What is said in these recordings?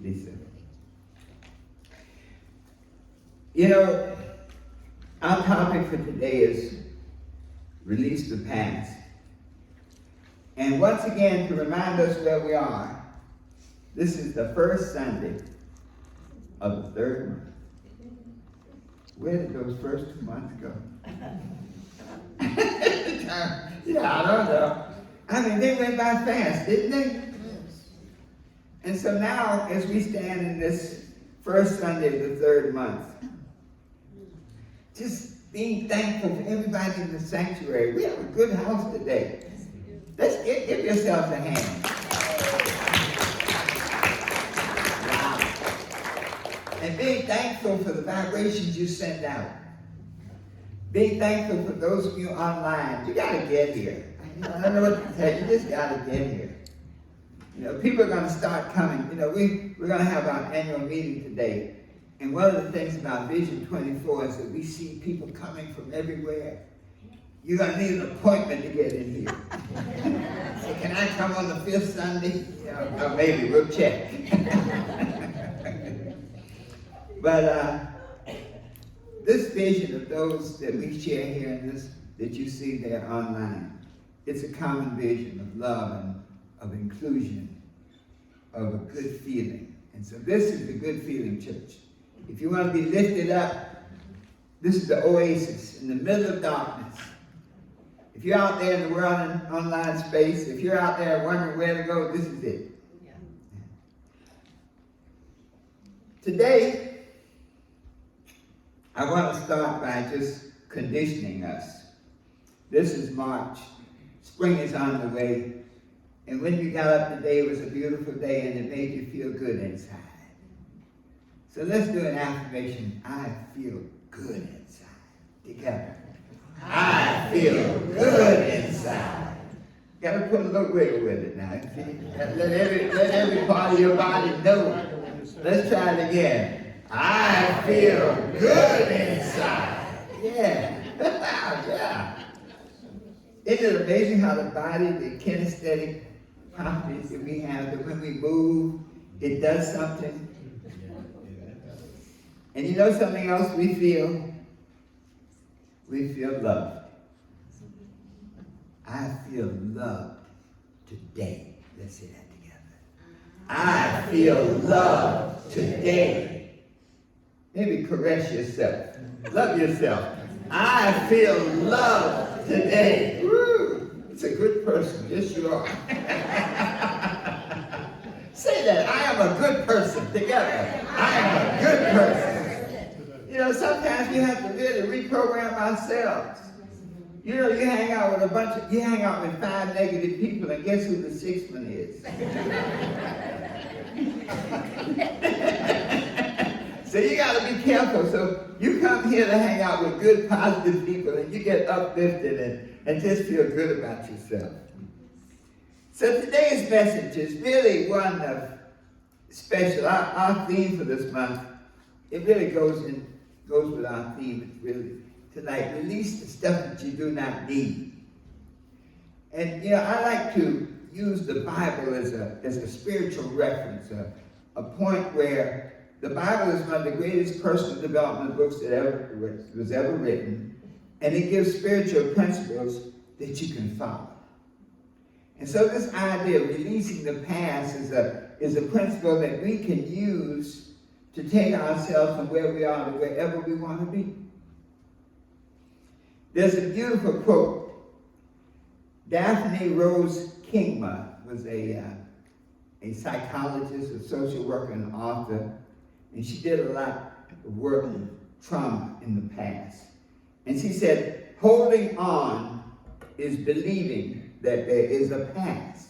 Lisa. You know, our topic for today is release the past. And once again, to remind us where we are, this is the first Sunday of the third month. Where did those first 2 months go? Yeah, I don't know. I mean, they went by fast, didn't they? And so now, as we stand in this first Sunday of the third month, just being thankful for everybody in the sanctuary. We have a good house today. Let's give yourselves a hand. Wow. And being thankful for the vibrations you send out. Being thankful for those of you online. You got to get here. I don't know what to tell you. You just got to get here. You know, people are going to start coming. You know, we're going to have our annual meeting today. And one of the things about Vision 24 is that we see people coming from everywhere. You're going to need an appointment to get in here. So can I come on the 5th Sunday? Or maybe we'll check. But this vision of those that we share here and this that you see there online, it's a common vision of love and of inclusion, of a good feeling. And so this is the good feeling church. If you want to be lifted up, this is the oasis in the middle of darkness. If you're out there in the world and online space, if you're out there wondering where to go, this is it. Yeah. Today, I want to start by just conditioning us. This is March. Spring is on the way. And when you got up today, it was a beautiful day and it made you feel good inside. So let's do an affirmation. I feel good inside. Together. I feel good inside. Got to put a little wiggle with it now. Let every part of your body know. Let's try it again. I feel good inside. Yeah. Yeah. Isn't it amazing how the body, the kinesthetic properties that we have, that when we move, it does something? And you know something else we feel? We feel loved. I feel loved today. Let's say that together. I feel loved today. Maybe caress yourself. Love yourself. I feel loved today. Woo! It's a good person. Yes, you are. Say that. I am a good person. Together. I am a good person. You know, sometimes we have to really reprogram ourselves. You know, you hang out with with 5 negative people, and guess who the 6th one is? So you got to be careful. So you come here to hang out with good, positive people, and you get uplifted and just feel good about yourself. So today's message is really one of special. Our theme for this month, it really goes with our theme. It's really tonight, release the stuff that you do not need. And you know, I like to use the Bible as a spiritual reference, a point where the Bible is one of the greatest personal development books that was ever written, and it gives spiritual principles that you can follow. And so this idea of releasing the past is a principle that we can use to take ourselves from where we are to wherever we want to be. There's a beautiful quote. Daphne Rose Kingma was a psychologist, a social worker, and author, and she did a lot of work with trauma in the past. And she said, holding on is believing that there is a past,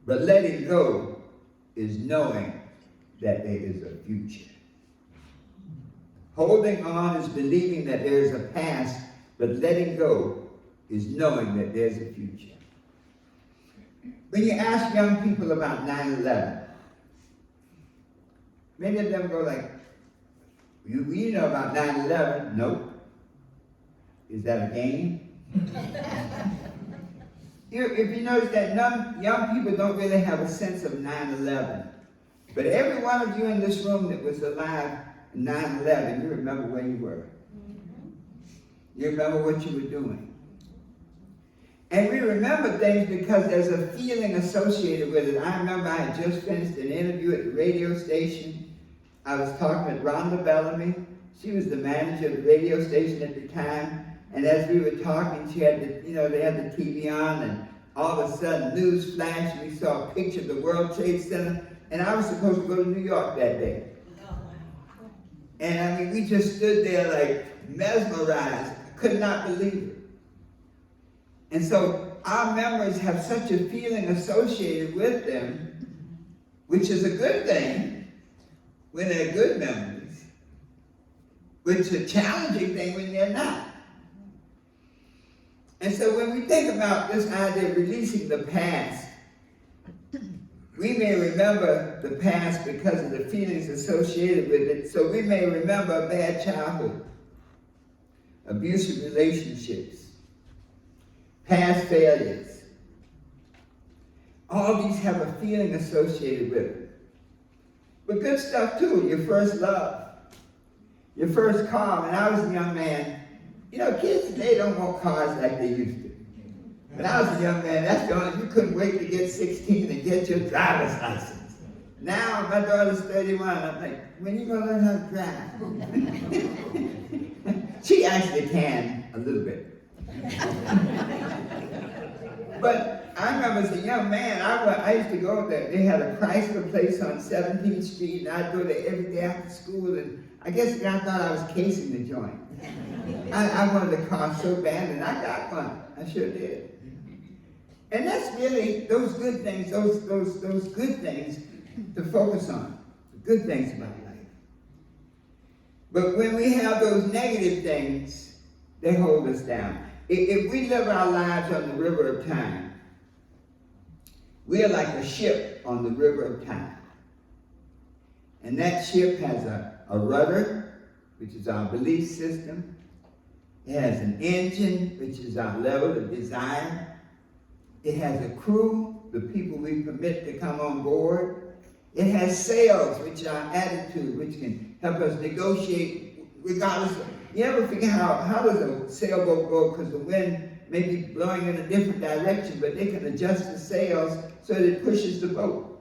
but letting go is knowing that there is a future. Holding on is believing that there is a past, but letting go is knowing that there's a future. When you ask young people about 9/11, many of them go like, you know about 9/11? Nope. Is that a game? If you notice that young people don't really have a sense of 9/11. But every one of you in this room that was alive in 9/11, you remember where you were. You remember what you were doing. And we remember things because there's a feeling associated with it. I remember I had just finished an interview at the radio station. I was talking with Rhonda Bellamy. She was the manager of the radio station at the time. And as we were talking, she had they had the TV on, and all of a sudden, news flash, and we saw a picture of the World Trade Center. And I was supposed to go to New York that day. And I mean, we just stood there like mesmerized, could not believe it. And so our memories have such a feeling associated with them, which is a good thing when they're good memories, which is a challenging thing when they're not. And so when we think about this idea of releasing the past, we may remember the past because of the feelings associated with it. So we may remember a bad childhood, abusive relationships, past failures. All these have a feeling associated with it. But good stuff too, your first love, your first car. When I was a young man, kids today don't want cars like they used to. When I was a young man, that's the only, you couldn't wait to get 16 and get your driver's license. Now my daughter's 31, I'm like, when are you gonna learn how to drive? She actually can a little bit. But I remember as a young man, I used to go there. They had a Chrysler place on 17th Street, and I'd go there every day after school, and I guess the guy thought I was casing the joint. I wanted a car so bad, and I got one. I sure did. And that's really those good things, those good things to focus on, the good things about life. But when we have those negative things, they hold us down. If we live our lives on the river of time, we are like a ship on the river of time. And that ship has a rudder, which is our belief system. It has an engine, which is our level of desire. It has a crew, the people we permit to come on board. It has sails, which is our attitude, which can help us negotiate regardless of. You ever figure how does a sailboat go? Because the wind may be blowing in a different direction, but they can adjust the sails so that it pushes the boat.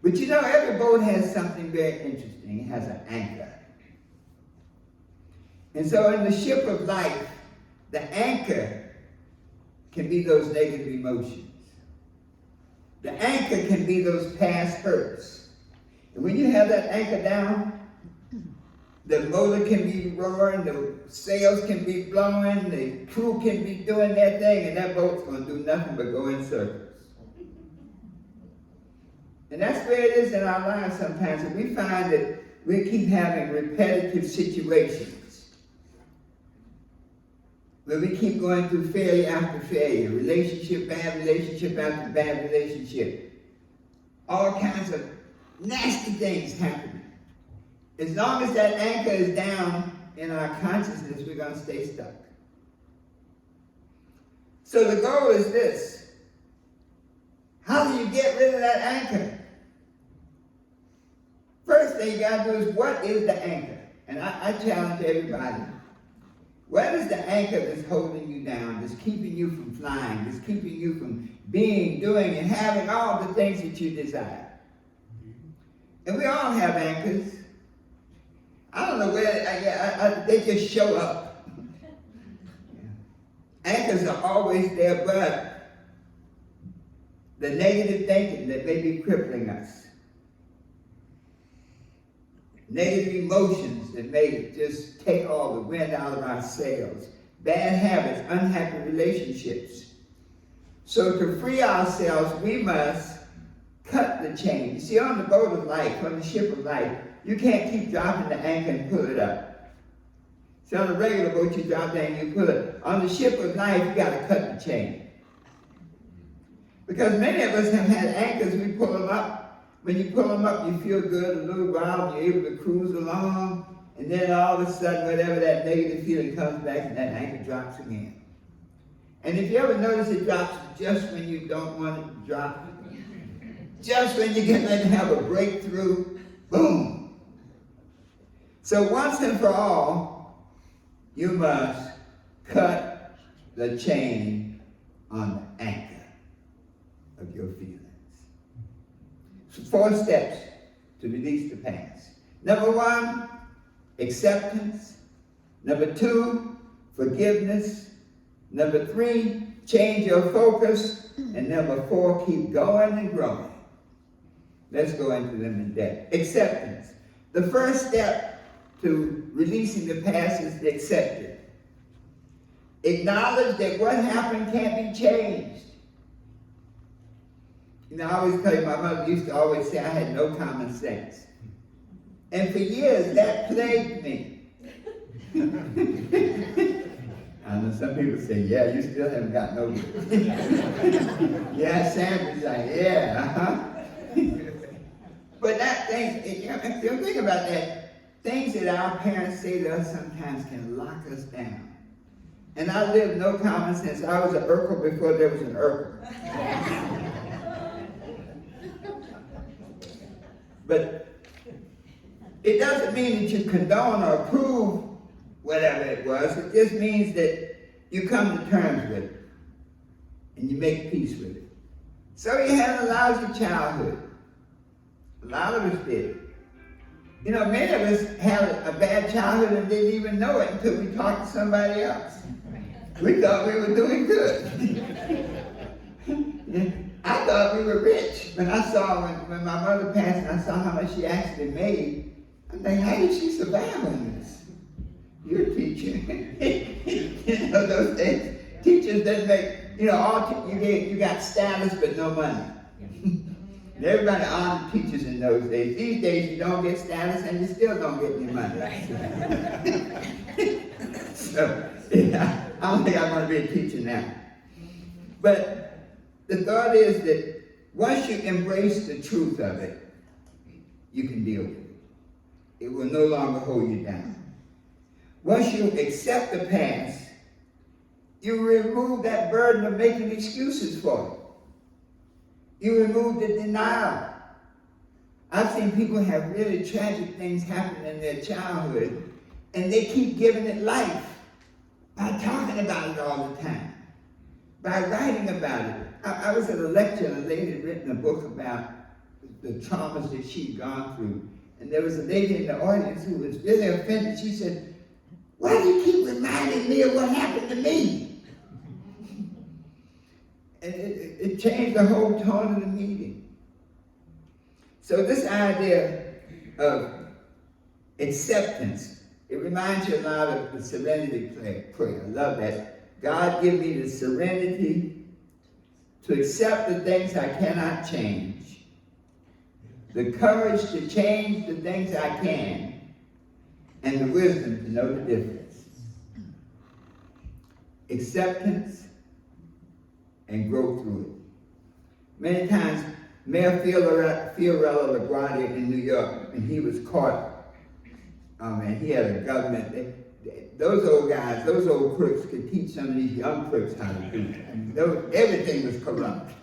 But every boat has something very interesting. It has an anchor. And so in the ship of life, the anchor can be those negative emotions. The anchor can be those past hurts. And when you have that anchor down, the motor can be roaring, the sails can be blowing, the crew can be doing their thing, and that boat's going to do nothing but go in circles. And that's where it is in our lives sometimes. And we find that we keep having repetitive situations where we keep going through failure after failure, bad relationship after bad relationship. All kinds of nasty things happening. As long as that anchor is down in our consciousness, we're going to stay stuck. So the goal is this. How do you get rid of that anchor? First thing you got to do is, what is the anchor? And I challenge everybody. What is the anchor that's holding you down, that's keeping you from flying, that's keeping you from being, doing, and having all the things that you desire? And we all have anchors. I don't know where, they just show up. Anchors are always there, but the negative thinking that may be crippling us, negative emotions that may just take all the wind out of our sails, bad habits, unhappy relationships. So to free ourselves, we must cut the chain. You see, on the boat of life, on the ship of life, you can't keep dropping the anchor and pull it up. See, on a regular boat, you drop the anchor and you pull it. On the ship of life, you got to cut the chain. Because many of us have had anchors, we pull them up. When you pull them up, you feel good a little while, and you're able to cruise along, and then all of a sudden, whatever that negative feeling comes back, and that anchor drops again. And if you ever notice it drops just when you don't want it to drop, Just when you get ready to have a breakthrough, boom. So once and for all, you must cut the chain on the anchor of your feelings. So 4 steps to release the past. Number 1, acceptance. Number 2, forgiveness. Number 3, change your focus. And number 4, keep going and growing. Let's go into them in depth. Acceptance. The first step to releasing the past is to accept it. Acknowledge that what happened can't be changed. You know, I always tell you, my mother used to always say I had no common sense. And for years, that plagued me. I know some people say, yeah, you still haven't gotten over it. Yeah, Sandra's like, yeah, But that thing, you know, if you think about that, things that our parents say to us sometimes can lock us down. And I lived no common sense. I was an Urkel before there was an Urkel. But it doesn't mean that you condone or approve whatever it was. It just means that you come to terms with it and you make peace with it. So you had a lousy childhood. A lot of us did. You know, many of us had a bad childhood and didn't even know it until we talked to somebody else. We thought we were doing good. I thought we were rich. When I saw, when my mother passed and I saw how much she actually made, I'm like, how did she survive on this? You're a teacher. You know, those days, teachers didn't make, you know, you got status but no money. And everybody honored teachers in those days. These days, you don't get status and you still don't get any money. So, yeah, I don't think I want to be a teacher now. But the thought is that once you embrace the truth of it, you can deal with it. It will no longer hold you down. Once you accept the past, you remove that burden of making excuses for it. You remove the denial. I've seen people have really tragic things happen in their childhood, and they keep giving it life by talking about it all the time, by writing about it. I was at a lecture, and a lady had written a book about the traumas that she'd gone through. And there was a lady in the audience who was really offended. She said, why do you keep reminding me of what happened to me? And it changed the whole tone of the meeting. So this idea of acceptance, it reminds you a lot of the serenity prayer. I love that. God, give me the serenity to accept the things I cannot change, the courage to change the things I can, and the wisdom to know the difference. Acceptance and grow through it. Many times, Mayor Fiorello LaGuardia in New York, and he was caught, and he had a government, those old guys, those old crooks could teach some of these young crooks how to do it. Everything was corrupt.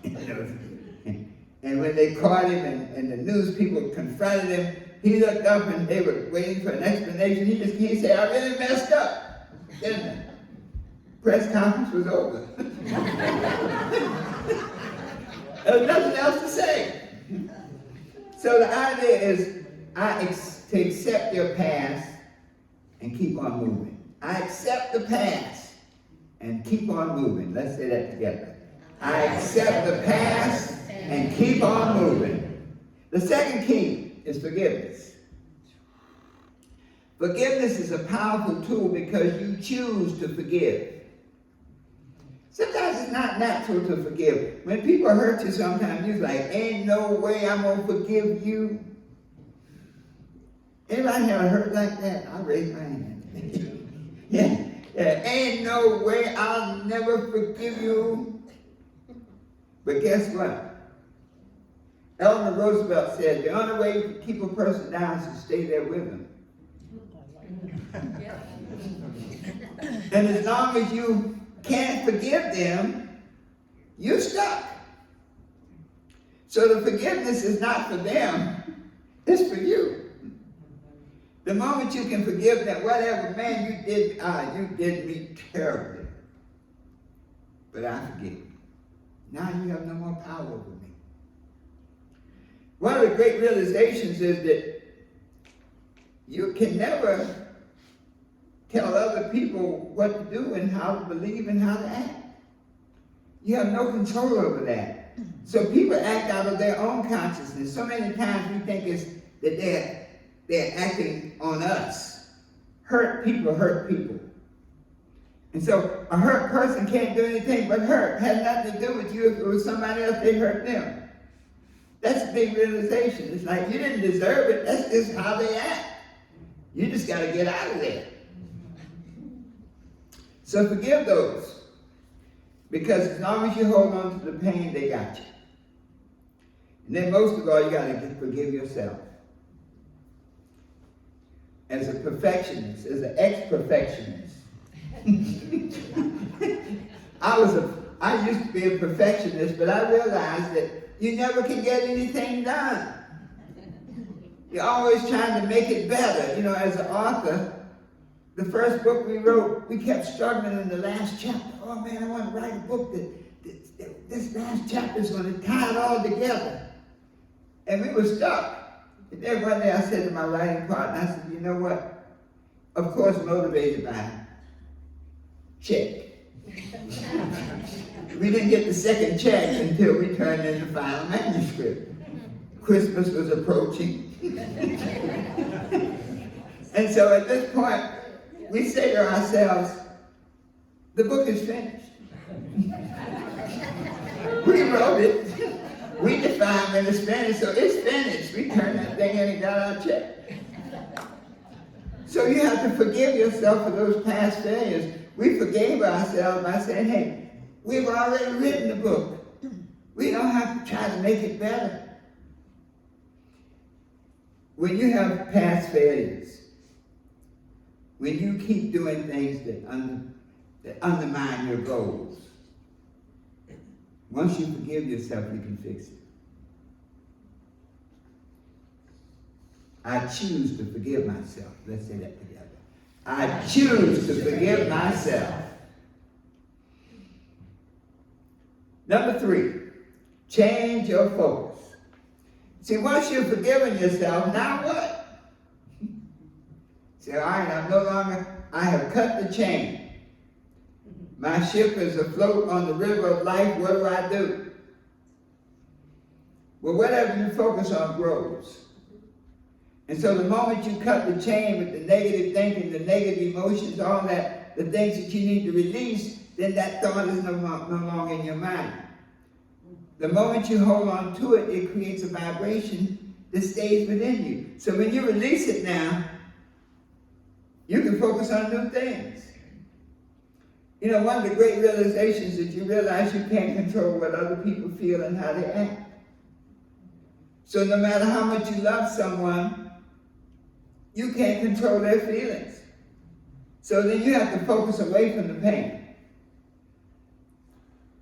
And when they caught him and the news people confronted him, he looked up and they were waiting for an explanation. He said, I really messed up. Then the press conference was over. There was nothing else to say. So the idea is to accept your past and keep on moving. I accept the past and keep on moving. Let's say that together. I accept the past and keep on moving. The second key is forgiveness. Forgiveness is a powerful tool because you choose to forgive. Sometimes it's not natural to forgive. When people hurt you sometimes, you're like, ain't no way I'm going to forgive you. Anybody have a hurt like that? I'll raise my hand. Yeah. Ain't no way I'll never forgive you. But guess what? Eleanor Roosevelt said, the only way you can keep a person down is to stay there with them. And as long as you can't forgive them, you're stuck. So the forgiveness is not for them, it's for you. The moment you can forgive them, whatever, man, you did me terribly. But I forgive you. Now you have no more power over me. One of the great realizations is that you can never tell other people what to do and how to believe and how to act. You have no control over that. So people act out of their own consciousness. So many times we think that they're acting on us. Hurt people hurt people. And so a hurt person can't do anything but hurt. It had nothing to do with you. If it was somebody else, they hurt them. That's a big realization. It's like you didn't deserve it. That's just how they act. You just got to get out of there. So forgive those. Because as long as you hold on to the pain, they got you. And then most of all, you got to forgive yourself. As a perfectionist, as an ex-perfectionist. I used to be a perfectionist, but I realized that you never can get anything done. You're always trying to make it better. You know, as an author, the first book we wrote, we kept struggling in the last chapter. Oh man, I want to write a book that this last chapter is going to tie it all together. And we were stuck. And then one day I said to my writing partner, I said, you know what? Of course, motivated by check. We didn't get the second check until we turned in the final manuscript. Christmas was approaching. And so at this point, we say to ourselves, the book is finished. We wrote it. We defined when it's finished, so it's finished. We turned that thing in and got our check. So you have to forgive yourself for those past failures. We forgave ourselves by saying, hey, we've already written the book. We don't have to try to make it better. When you have past failures, when you keep doing things that undermine your goals, once you forgive yourself, you can fix it. I choose to forgive myself. Let's say that together. I choose to forgive myself. Number 3, change your focus. See, once you've forgiven yourself, now what? Say, all right, I have cut the chain. My ship is afloat on the river of life. What do? Well, whatever you focus on grows. And so the moment you cut the chain with the negative thinking, the negative emotions, all that, the things that you need to release, then that thought is no longer in your mind. The moment you hold on to it, it creates a vibration that stays within you. So when you release it now, you can focus on new things. You know, one of the great realizations is you realize you can't control what other people feel and how they act. So no matter how much you love someone, you can't control their feelings. So then you have to focus away from the pain.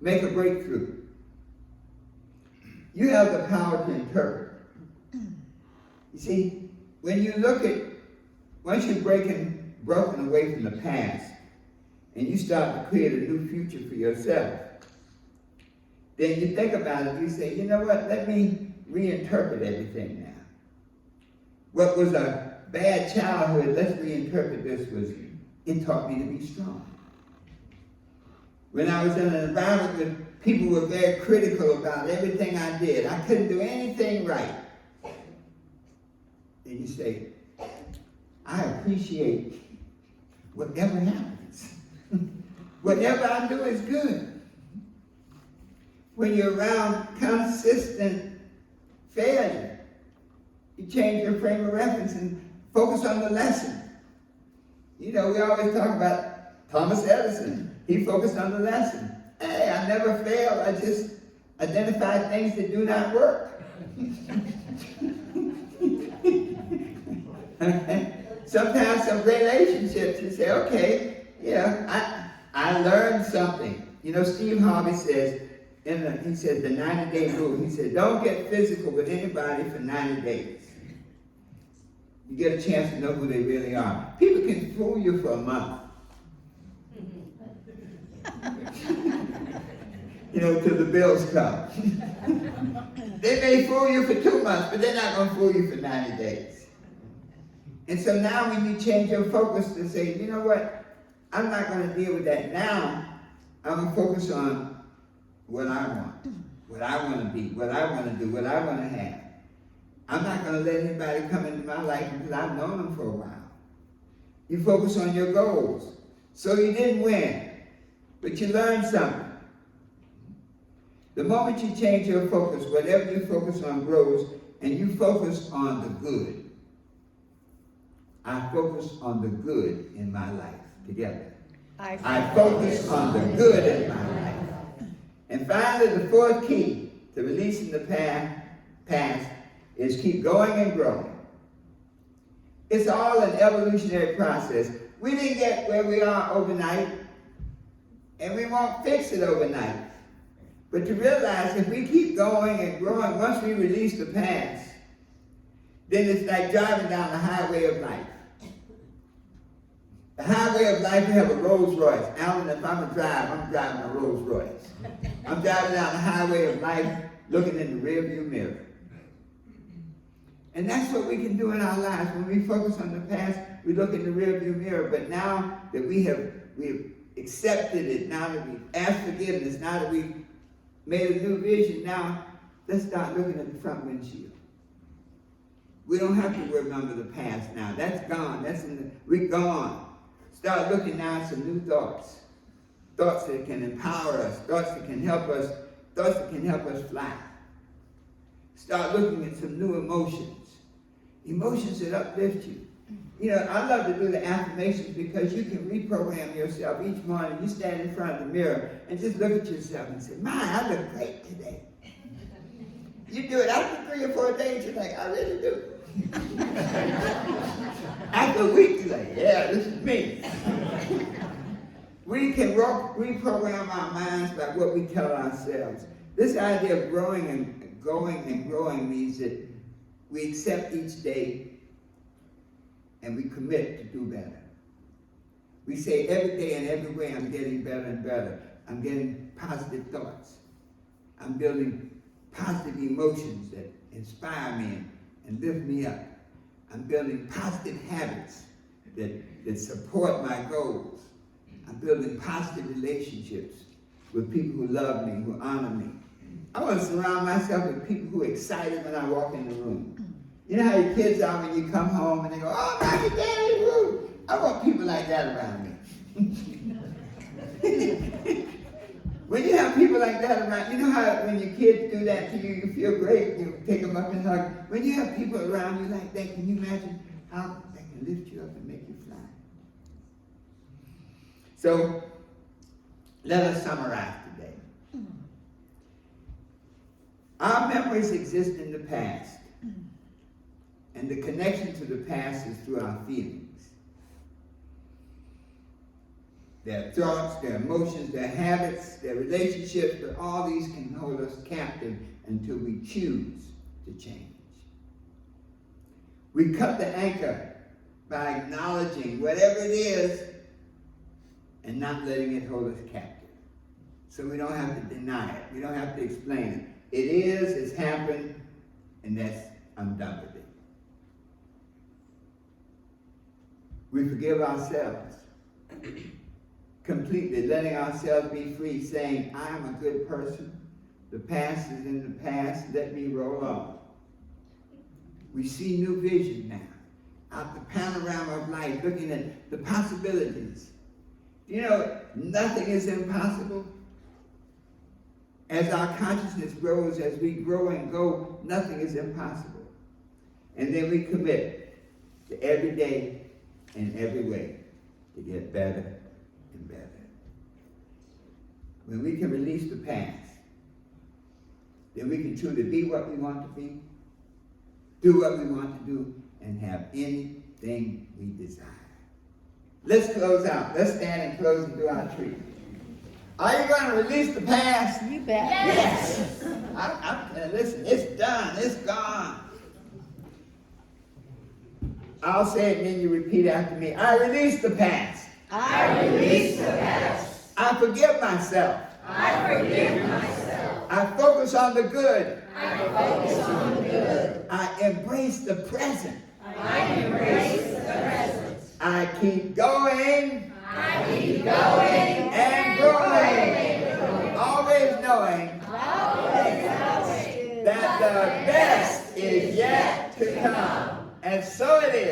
Make a breakthrough. You have the power to interpret. You see, when you look at, once you've broken away from the past, and you start to create a new future for yourself, then you think about it, you say, you know what, let me reinterpret everything now. What was a bad childhood, let's reinterpret this was, it taught me to be strong. When I was in an environment where people were very critical about everything I did, I couldn't do anything right. Then you say, I appreciate whatever happens. Whatever I do is good. When you're around consistent failure, you change your frame of reference and focus on the lesson. You know, we always talk about Thomas Edison. He focused on the lesson. Hey, I never failed. I just identified things that do not work. Sometimes some relationships, you say, okay, yeah, I learned something. You know, Steve Harvey says, he said the 90-day rule. He said, don't get physical with anybody for 90 days. You get a chance to know who they really are. People can fool you for a month. Till the bills come. They may fool you for 2 months, but they're not going to fool you for 90 days. And so now when you change your focus to say, you know what, I'm not going to deal with that now. I'm going to focus on what I want, what I want to be, what I want to do, what I want to have. I'm not going to let anybody come into my life because I've known them for a while. You focus on your goals. So you didn't win, but you learned something. The moment you change your focus, whatever you focus on grows, and you focus on the good. I focus on the good in my life. Together. I focus on the good in my life. And finally, the fourth key to releasing the past is keep going and growing. It's all an evolutionary process. We didn't get where we are overnight, and we won't fix it overnight. But to realize if we keep going and growing, once we release the past, then it's like driving down the highway of life. The highway of life, you have a Rolls Royce. Alan, if I'm a driver, I'm driving a Rolls Royce. I'm driving down the highway of life, looking in the rearview mirror. And that's what we can do in our lives. When we focus on the past, we look in the rearview mirror. But now that we've accepted it, now that we've asked forgiveness, now that we've made a new vision, now let's start looking at the front windshield. We don't have to remember the past now. That's gone. We're gone. Start looking now at some new thoughts. Thoughts that can empower us. Thoughts that can help us. Thoughts that can help us fly. Start looking at some new emotions. Emotions that uplift you. I love to do the affirmations because you can reprogram yourself each morning. You stand in front of the mirror and just look at yourself and say, my, I look great today. You do it after 3 or 4 days, you're like, I really do. After a week, you're like, yeah, this is me. We can reprogram our minds by what we tell ourselves. This idea of growing and growing means that we accept each day and we commit to do better. We say every day and every way I'm getting better and better. I'm getting positive thoughts. I'm building positive emotions that inspire me and lift me up. I'm building positive habits that support my goals. I'm building positive relationships with people who love me, who honor me. I want to surround myself with people who are excited when I walk in the room. You know how your kids are when you come home and they go, oh, Mommy, Daddy, woo. I want people like that around me. When you have people like that around, you know how when your kids do that to you, you feel great, you take them up and hug. When you have people around you like that, can you imagine how they can lift you up and make you fly? So, let us summarize today. Our memories exist in the past. And the connection to the past is through our feelings. Their thoughts, their emotions, their habits, their relationships, but all these can hold us captive until we choose to change. We cut the anchor by acknowledging whatever it is and not letting it hold us captive. So we don't have to deny it. We don't have to explain it. It is, it's happened, and I'm done with it. We forgive ourselves completely, letting ourselves be free, saying, I am a good person. The past is in the past. Let me roll on. We see new vision now, out the panorama of life, looking at the possibilities. Nothing is impossible. As our consciousness grows, as we grow and go, nothing is impossible. And then we commit to every day in every way to get better and better. When we can release the past, then we can truly be what we want to be, do what we want to do, and have anything we desire. Let's close out. Let's stand and close and do our treat. Are you going to release the past? You bet. Yes. Listen, it's done. It's gone. I'll say it and then you repeat after me. I release the past. I release the past. I forgive myself. I forgive myself. I focus on the good. I focus on the good. I embrace the present. I embrace the present. I keep going I keep going and growing. Always knowing that the best is yet to come. And so it is.